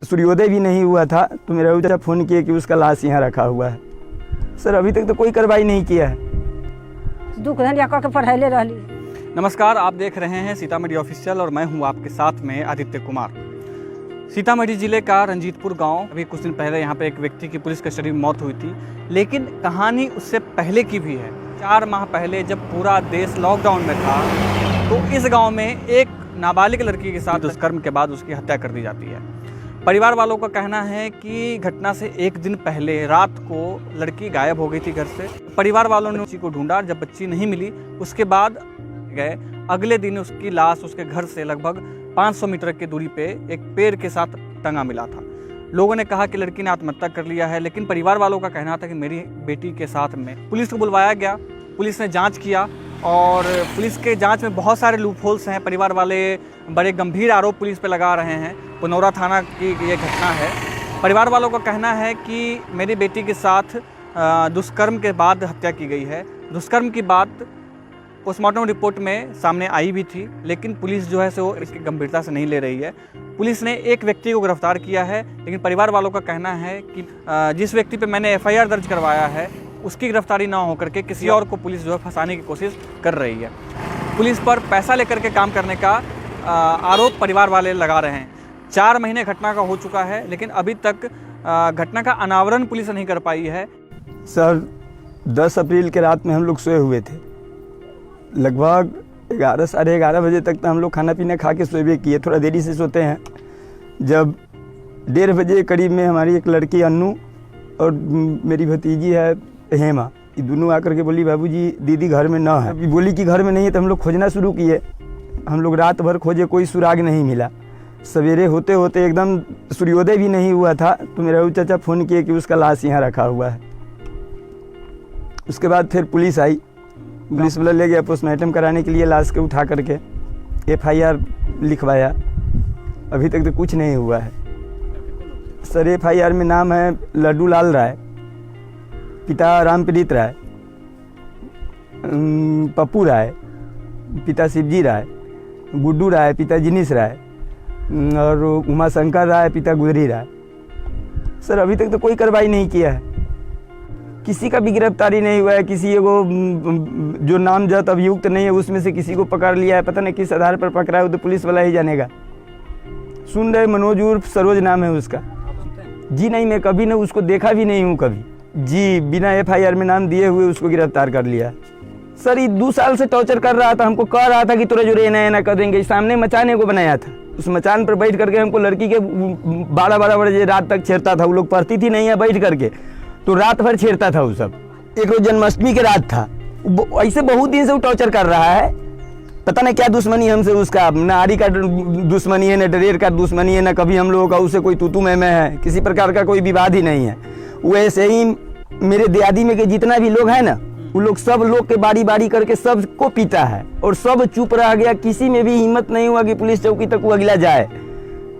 सूर्योदय भी नहीं हुआ था तो मेरा चाचा फ़ोन किए कि उसका लाश यहाँ रखा हुआ है। सर अभी तक तो कोई कार्रवाई नहीं किया है। दुख धनिया के पढ़ाई रही। नमस्कार, आप देख रहे हैं सीतामढ़ी ऑफिशियल और मैं हूं आपके साथ में आदित्य कुमार। सीतामढ़ी जिले का रंजीतपुर गांव, अभी कुछ दिन पहले यहां पे एक व्यक्ति की पुलिस कस्टडी में मौत हुई थी, लेकिन कहानी उससे पहले की भी है। 4 माह पहले जब पूरा देश लॉकडाउन में था तो इस गाँव में एक नाबालिग लड़की के साथ दुष्कर्म के बाद उसकी हत्या कर दी जाती है। परिवार वालों का कहना है कि घटना से एक दिन पहले रात को लड़की गायब हो गई थी घर से। परिवार वालों ने बच्ची को ढूंढा, जब बच्ची नहीं मिली उसके बाद गए, अगले दिन उसकी लाश उसके घर से लगभग 500 मीटर की दूरी पे एक पेड़ के साथ टंगा मिला था। लोगों ने कहा कि लड़की ने आत्महत्या कर लिया है, लेकिन परिवार वालों का कहना था कि मेरी बेटी के साथ में। पुलिस को बुलवाया गया, पुलिस ने जाँच किया और पुलिस के जांच में बहुत सारे लूपहोल्स हैं। परिवार वाले बड़े गंभीर आरोप पुलिस पे लगा रहे हैं। पुनौरा थाना की ये घटना है। परिवार वालों का कहना है कि मेरी बेटी के साथ दुष्कर्म के बाद हत्या की गई है। दुष्कर्म की बात पोस्टमार्टम रिपोर्ट में सामने आई भी थी, लेकिन पुलिस जो है सो इसकी गंभीरता से नहीं ले रही है। पुलिस ने एक व्यक्ति को गिरफ्तार किया है, लेकिन परिवार वालों का कहना है कि जिस व्यक्ति पे मैंने FIR दर्ज करवाया है उसकी गिरफ्तारी ना होकर के किसी और को पुलिस जो है फंसाने की कोशिश कर रही है। पुलिस पर पैसा लेकर के काम करने का आरोप परिवार वाले लगा रहे हैं। 4 महीने घटना का हो चुका है, लेकिन अभी तक घटना का अनावरण पुलिस नहीं कर पाई है। सर 10 अप्रैल के रात में हम लोग सोए हुए थे। लगभग 11 साढ़े 11 बजे तक तो हम लोग खाना पीना खा के सोए किए, थोड़ा देरी से सोते हैं। जब 1:30 बजे करीब में हमारी एक लड़की अन्नू और मेरी भतीजी है हेमा, ये दोनों आकर के बोली बाबूजी दीदी घर में ना है। बोली कि घर में नहीं है, तो हम लोग खोजना शुरू किए। हम लोग रात भर खोजे, कोई सुराग नहीं मिला। सवेरे होते होते एकदम सूर्योदय भी नहीं हुआ था तो मेरा चाचा फ़ोन किए कि उसका लाश यहाँ रखा हुआ है। उसके बाद फिर पुलिस आई, पुलिस वाला ले गया पोस्टमार्टम कराने के लिए। लाश के उठा करके FIR लिखवाया, अभी तक तो कुछ नहीं हुआ है। सर FIR में नाम है लड्डू लाल राय, पिता रामप्रीत राय, पप्पू राय पिता शिवजी राय, गुड्डू राय पिता जिनीश राय और उमाशंकर राय पिता गुजरी राय। सर अभी तक तो कोई कार्रवाई नहीं किया है, किसी का भी गिरफ्तारी नहीं हुआ है। किसी को जो नामजद अभियुक्त नहीं है उसमें से किसी को पकड़ लिया है, पता नहीं किस आधार पर पकड़ा है, वो तो पुलिस वाला ही जानेगा। सुन रहे मनोज उर्फ सरोज नाम है उसका। जी नहीं, मैं कभी ना उसको देखा भी नहीं हूँ कभी। जी बिना FIR में नाम दिए हुए उसको गिरफ्तार कर लिया। सर ये 2 साल से टॉर्चर कर रहा था, हमको कह रहा था कि तुरा जो रहना कर देंगे। सामने मचाने को बनाया था, उस मचान पर बैठ करके हमको लड़की के 12-12 बजे रात तक छेड़ता था। वो लोग पढ़ती थी नहीं है बैठ करके, तो रात भर छेड़ता था वो सब। एक रोज जन्माष्टमी के रात था, ऐसे बहुत दिन से वो टॉर्चर कर रहा है। पता नहीं क्या दुश्मनी हमसे उसका, न आरी का दुश्मनी है, न डरेर का दुश्मनी है, न कभी हम लोगों का उससे कोई तूतू में है। किसी प्रकार का कोई विवाद ही नहीं है। वैसे ही मेरे दियादी में के जितना भी लोग हैं ना, वो लोग सब लोग के बारी बारी करके सबको पीटा है और सब चुप रह गया। किसी में भी हिम्मत नहीं हुआ कि पुलिस चौकी तक वो अगला जाए।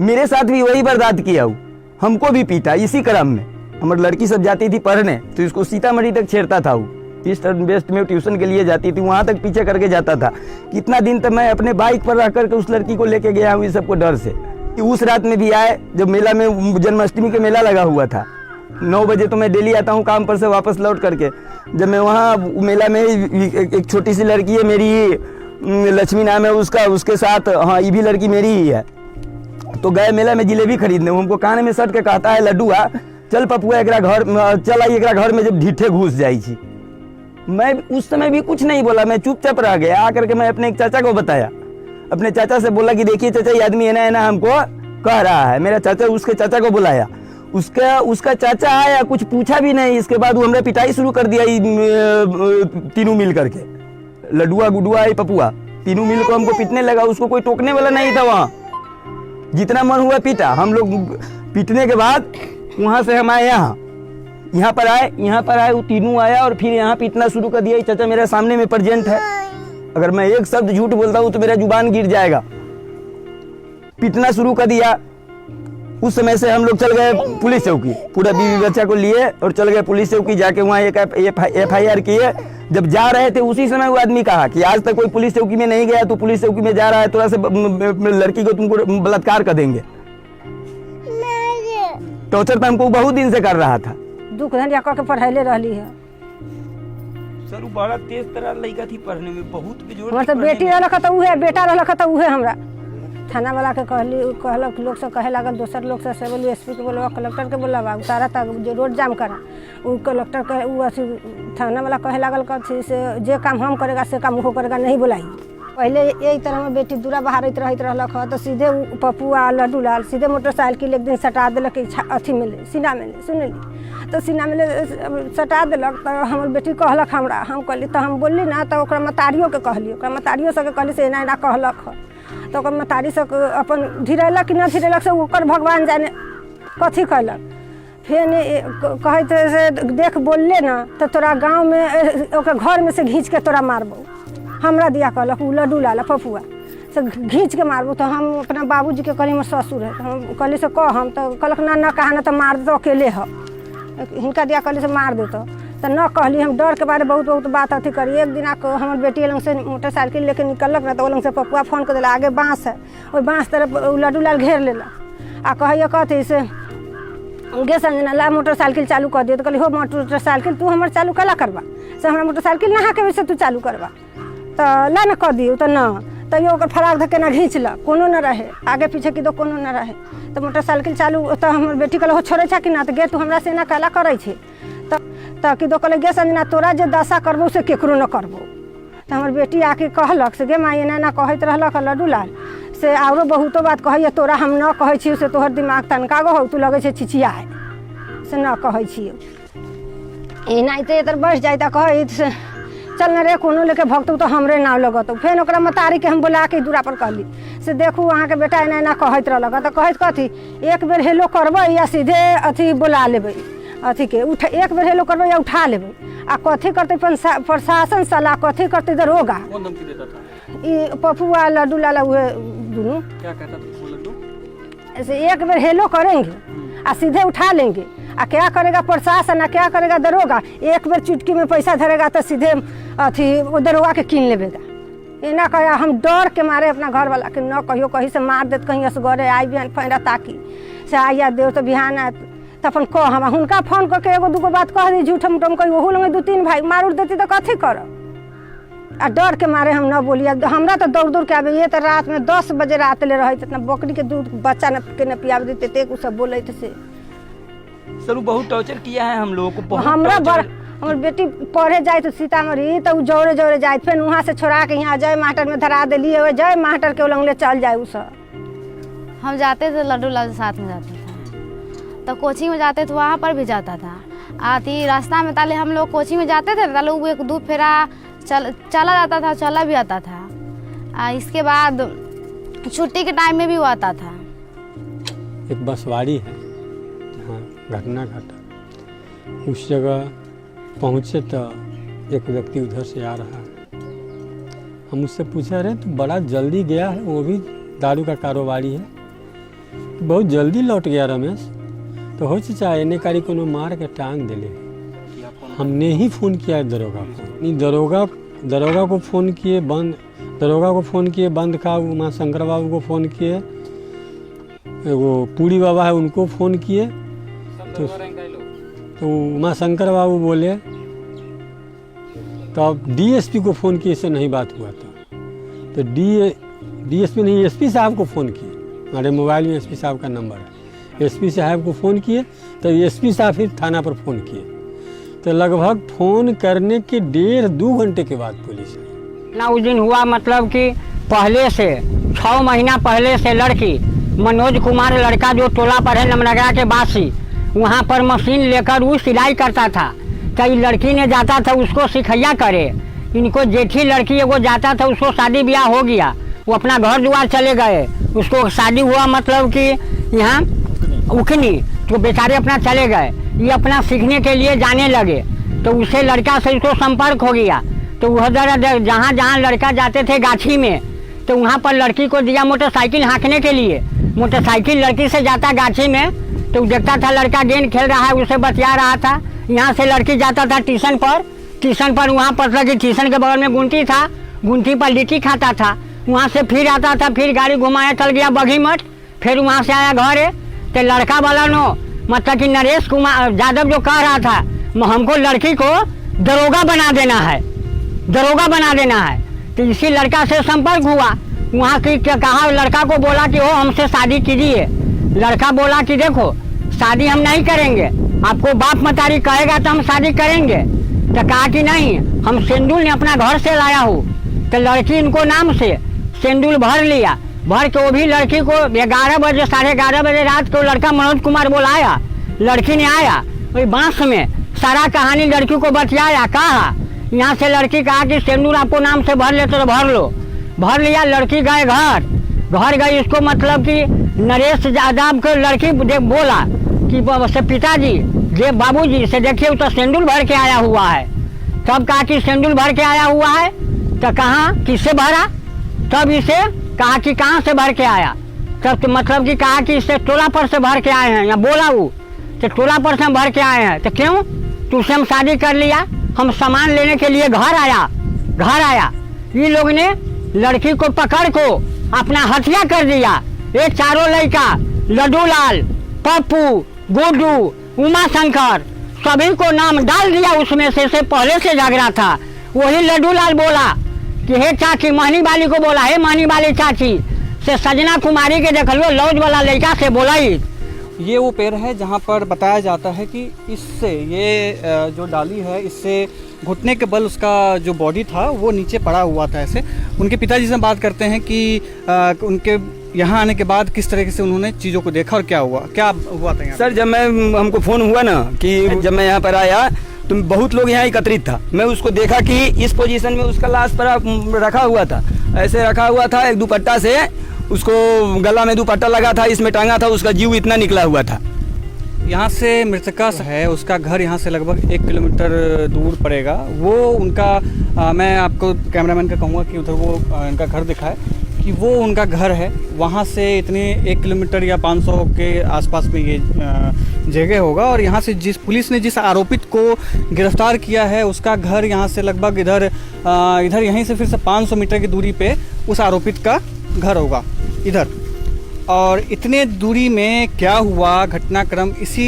मेरे साथ भी वही बर्दाश्त किया, वो हमको भी पीटा। इसी क्रम में हमारी लड़की सब जाती थी पढ़ने तो इसको सीतामढ़ी तक छेड़ता था। वो ईस्ट एंड वेस्ट में ट्यूशन के लिए जाती थी, वहाँ तक पीछे करके जाता था। कितना दिन तक मैं अपने बाइक पर रह करके उस लड़की को लेके गया हूँ, इस सबको डर से। उस रात में भी आए जब मेला में जन्माष्टमी के मेला लगा हुआ था। 9 बजे तो मैं डेली आता हूँ काम पर से वापस लौट करके। जब मैं वहाँ मेला में एक छोटी सी लड़की है मेरी, लक्ष्मी नाम है उसका, उसके साथ, हाँ ये भी लड़की मेरी ही है, तो गए मेला में जिलेबी खरीदने। हमको कान में सट के कहता है लड्डूआ चल पपुआ एकरा घर, चल आई एकरा घर में जब ढीठे घुस जाई छी। मैं उस समय भी कुछ नहीं बोला, मैं चुपचाप रह गया। आकर के मैं अपने एक चाचा को बताया, अपने चाचा से बोला कि देखिए चाचा ये आदमी है ना हमको कह रहा है। मेरा चाचा उसके चाचा को बुलाया, उसका चाचा आया, कुछ पूछा भी नहीं। इसके बाद वो हमने पिटाई शुरू कर दिया, तीनों मिल करके, लड्डुआ गुडुआ पपुआ तीनों मिल को हमको पीटने लगा। उसको कोई टोकने वाला नहीं था, वहाँ जितना मन हुआ पीटा। हम लोग पीटने के बाद वहाँ से हम आए यहाँ पर आए, वो तीनों आया और फिर यहाँ पीटना शुरू कर दिया। चाचा मेरे सामने में प्रेजेंट है, अगर मैं एक शब्द झूठ बोलता हूँ तो मेरा जुबान गिर जाएगा। पीटना शुरू कर दिया। उस समय से हम लोग चल गए पुलिस चौकी, पूरा बीवी बच्चा को लिए और चल गए पुलिस चौकी। जाके वहाँ एक FIR किए। जब जा रहे थे उसी समय वो आदमी कहा कि आज तक कोई पुलिस चौकी में नहीं गया, तो पुलिस चौकी में जा रहा है, थोड़ा से लड़की को तुमको बलात्कार कर देंगे। टॉर्चर तो हमको बहुत दिन से कर रहा था। दुख धंधा कह के पढ़ैले रहली है। सर वो बड़ा तेज तरह लड़का थी पढ़ने में, बहुत बेजोड़। हमार तो बेटी रहलक तो उहे, बेटा रहलक तो उहे हमरा थाना वाला के कहलक, लोग सब कहे लागल, दोसर लोग से बोलू, एसपी के बोलवा, कलेक्टर के बोलवा, उतारा तक जो रोड जाम करा, उ कलेक्टर के उ अथी थाना वाला कहे लागल कथी से जे काम हम करेगा से काम वो करेगा, नहीं बुलाई। पहले यही तरह में बेटी दूरा बहारत रहत रहलक तो सीधे पपुआ लड्डू लाल सीधे मोटरसाइकिल एक दिन सटा दिलक अथी में ले, सीना में ले, सुनली तो सीना में ले सटा दिलक। तो हमर बेटी कहलक हमरा, हम कहली तो हम बोलली ना, तो ओकरा मतारियो के कहली, ओकरा मतारियो सबके कहली से एना एना कहलक ह, तो ओकर मतारी सब अपन धिरेलक कि न धिरेलक से ओकर भगवान जाने कथी कहलक। फिर कहत से देख बोलले ना तो तोरा गाँव में ओकर घर में से घींच के तोरा मारबो, हमरा दिया कहलक उ लड्डू लाल पपुआ से घींच के मारबो। तो हम अपना बाबूजी के कहली, हमर ससुर है, तो हम कहली से कह, हम तो कहलक ना ना कहा ना तो मार दो, अकेले ह हिनका दिया कहली से मार देतो, तो न कहली। हम डर के बारे बहुत बहुत बात अथी करी। एक दिन हमर बेटी लंग से मोटरसाइकिल लेके निकलक ना, तो वो लंग से पपुआ फोन कर दिला, आगे बाँस है, वही बाँस तरफ लड्डू लाल घेर लेला आ कहिए कथी से गे संजना ला मोटरसाइकिल चालू कर दिए। तो कहली हो मोटरसाइकिल तू हमर चालू कला करबा से, हमरा मोटरसाइकिल नहा के वैसे तू चालू करबा, तो ला न कर दियो। तो न तैयो ओकर फराक धके ना घींचल, कोनो न रहे आगे पीछे की, दो कोनो न रहे। तो मोटरसाइकिल चालू, तो हमर बेटी कहल हो छोड़े छा कि ना, तो गे तू हमरा से ना कला करे छे, तो कि दो कहले गे संजना तोरा जे दशा करबो से केकरो न करबो। तो हमर बेटी आके कहलक से गे माँ एना ना कहत रहलक लड्डू लाल से, आरो बहुतो बात कहिए तोरा हम न कहै छी से, तोहर दिमाग तनका गो हो, तू लगे छे छिछियाए से न कहै छी। एनाहिते इधर बस जाए तो कह से चल न रे कोनो लेके भगतू तो हमरे नाव लगत। फिर ओकरा मतारी के हम बुला के दूरा पर कहली से देखू अहाँ के बेटा एना एना कहत रहलक, तो कहत कथी एक बेर हेलो करबै या सीधे अथी बुला लेबै, अथी के उठ एक बेर हेलो करबै या उठा लेबै, आ कथी करते प्रशासन सलाह, कथी करते दरोगा। कौन धमकी देता था? ये पपुआ लड्डू लाला हुए दोनों। क्या कहता था वो लड्डू? ऐसे एक बेर हेलो करेंगे आ सीधे उठा लेंगे, आ क्या करेगा प्रशासन, आ क्या करेगा दरोगा, एक बेर चुटकी में पैसा धरेगा तो सीधे अथी वो दरोगा के कीन लेगा। एना कह हम डर के मारे अपना घर वाला के न कहियो कहीं से मार देत, कहीं असगरे आई बिहान फैरा ताकि से आइया देव तो बिहान आत तो अपन कह हम हुनका फोन करके एगो दूगो बात कह दी झूठ मुठम कही, ओहू लगे दू तीन भाई मार उड़ देती तो कथी कर। आ डर के मारे हम न बोलिए, हमरा तो दौड़ दौड़ के आबे, ये तो रात में 10 बजे रात ले रहे इतना बकरी के दूध बच्चा न पिया देते ते कुछ सब बोले से। सर बहुत टॉर्चर किया है हम लोगों को, हमरा हमर बेटी पढ़े जाए तो सीतामढ़ी, तो जोरे जोरे जाए, फिर वहाँ से छोड़ा के यहाँ जय मास्टर में धरा दिलिए, जय मास्टर के लंगले चल जाए। उस हम जाते थे लड्डू लाल साथ में जाते थे, तो कोचिंग में जाते थे वहाँ पर भी जाता था। आती रास्ता में ताले हम लोग कोचिंग में जाते थे, ताले वो एक दो फेरा चला जाता था, चला भी आता था। इसके बाद छुट्टी के टाइम में भी वो आता था। एक बसवाड़ी है जहाँ घटना घटा, उस जगह पहुँचे तो एक व्यक्ति उधर से आ रहा है। हम उससे पूछा रहे तो बड़ा जल्दी गया है, वो भी दारू का कारोबारी है, बहुत जल्दी लौट गया रमेश। तो हो चाचा एने कारी को मार के टांग दिले। हमने ही फ़ोन किया दरोगा को, दरोगा को फ़ोन किए बंद, दरोगा को फ़ोन किए बंद का, उमा शंकर बाबू को फ़ोन किए, वो पूरी बाबा है उनको फ़ोन किए, तो उमा शंकर बाबू बोले, तो अब डीएसपी को फ़ोन किए, इससे नहीं बात हुआ था। तो डीएसपी नहीं एसपी साहब को फ़ोन किए, हमारे मोबाइल में एसपी साहब का नंबर है, एसपी साहब को फ़ोन किए, तो एसपी साहब फिर थाना पर फ़ोन किए। तो लगभग फ़ोन करने के 1.5-2 घंटे के बाद पुलिस आई। ना उस दिन हुआ मतलब कि पहले से 6 महीना पहले से लड़की मनोज कुमार लड़का जो टोला पर है नमनगरा के बासी, वहाँ पर मशीन लेकर वो सिलाई करता था। तो लड़की ने जाता था उसको सिखैया करे, इनको जेठी लड़की एगो जाता था, उसको शादी ब्याह हो गया, वो अपना घर द्वार चले गए, उसको शादी हुआ मतलब कि यहाँ उखनी, तो बेचारे अपना चले गए। ये अपना सीखने के लिए जाने लगे, तो उसे लड़का से उसको संपर्क हो गया। तो वह जहाँ जहाँ लड़का जाते थे गाछी में, तो वहाँ पर लड़की को दिया मोटरसाइकिल हाँकने के लिए। मोटरसाइकिल लड़की से जाता गाछी में, तो देखता था लड़का गेंद खेल रहा है, उसे बतिया रहा था। यहाँ से लड़की जाता था ट्यूशन पर वहाँ पर लगी ट्यूशन के बगल में गुंटी था, गुंटी पर लिट्टी खाता था। वहाँ से फिर आता था, फिर गाड़ी घुमाया चल गया बघी मठ, फिर वहाँ से आया घर। तो लड़का वाला नो मतलब कि नरेश कुमार यादव जो कह रहा था हमको लड़की को दरोगा बना देना है, दरोगा बना देना है। तो इसी लड़का से संपर्क हुआ, वहाँ की क्या कहा, लड़का को बोला कि वो हमसे शादी कीजिए। लड़का बोला कि देखो शादी हम नहीं करेंगे, आपको बाप मतारी कहेगा तो हम शादी करेंगे। तो कहा कि नहीं, हम सिंदूर ने अपना घर से लाया हूँ। तो लड़की इनको नाम से सिंदूर भर लिया, भर के वो भी लड़की को 11 बजे 11:30 बजे रात को लड़का मनोज कुमार बोलाया, लड़की ने आया वही बांस में सारा कहानी लड़की को बतियाया। कहा यहाँ से लड़की कहा कि सिंदूर आपको नाम से भर लेते तो भर लो, भर लिया। लड़की गए घर गई, इसको मतलब कि नरेश यादव को लड़की बोला कि पिताजी ये बाबूजी से देखिए तो सिंदूर भर के आया हुआ है। तब कहा कि सिंदूर भर के आया हुआ है, तो कहा किससे भरा, तब इसे कहा कि कहाँ से भर के आया, तब तो मतलब कि कहा कि इससे टोला पर से भर के आए हैं, या बोला वो तो टोला पर से हम भर के आए हैं। तो क्यों, तुझसे हम शादी कर लिया, हम सामान लेने के लिए घर आया। ये लोग ने लड़की को पकड़ को अपना हत्या कर दिया। ये चारों लड़का लड्डूलाल, पप्पू, गुड्डू, उमा शंकर सभी को नाम डाल दिया उसमें से पहले से झगड़ा था। वही लड्डूलाल बोला कि हे चाची, महनी वाली को बोला, हे महनी वाली चाची से सजना कुमारी के देख लो, लौज वाला लड़का से बोला ही। ये वो पेड़ है जहाँ पर बताया जाता है कि इससे ये जो डाली है, इससे घुटने के बल उसका जो बॉडी था वो नीचे पड़ा हुआ था। ऐसे उनके पिताजी से बात करते हैं कि उनके यहाँ आने के बाद किस तरीके से उन्होंने चीज़ों को देखा और क्या हुआ था यहाँ? सर जब हमको फ़ोन हुआ ना कि जब मैं यहाँ पर आया तो बहुत लोग यहाँ एकत्रित था। मैं उसको देखा कि इस पोजीशन में उसका लाश पर रखा हुआ था, ऐसे रखा हुआ था, एक दुपट्टा से उसको गला में दुपट्टा लगा था, इसमें टांगा था, उसका जीव इतना निकला हुआ था। यहाँ से मृतका है, उसका घर यहाँ से लगभग 1 किलोमीटर दूर पड़ेगा। वो उनका मैं आपको कैमरामैन का कहूँगा कि उधर वो इनका घर दिखाए कि वो उनका घर है। वहाँ से इतने 1 किलोमीटर या 500 के आसपास में ये जगह होगा। और यहाँ से पुलिस ने जिस आरोपित को गिरफ्तार किया है उसका घर यहाँ से लगभग इधर यहीं से फिर से 500 मीटर की दूरी पे उस आरोपित का घर होगा इधर। और इतने दूरी में क्या हुआ घटनाक्रम, इसी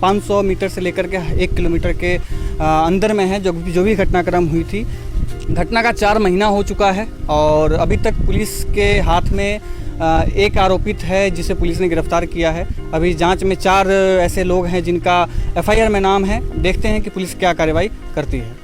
500 मीटर से लेकर के 1 किलोमीटर के अंदर में है जो भी घटनाक्रम हुई थी। घटना का 4 महीना हो चुका है और अभी तक पुलिस के हाथ में एक आरोपित है जिसे पुलिस ने गिरफ्तार किया है। अभी जांच में 4 ऐसे लोग हैं जिनका FIR में नाम है। देखते हैं कि पुलिस क्या कार्रवाई करती है।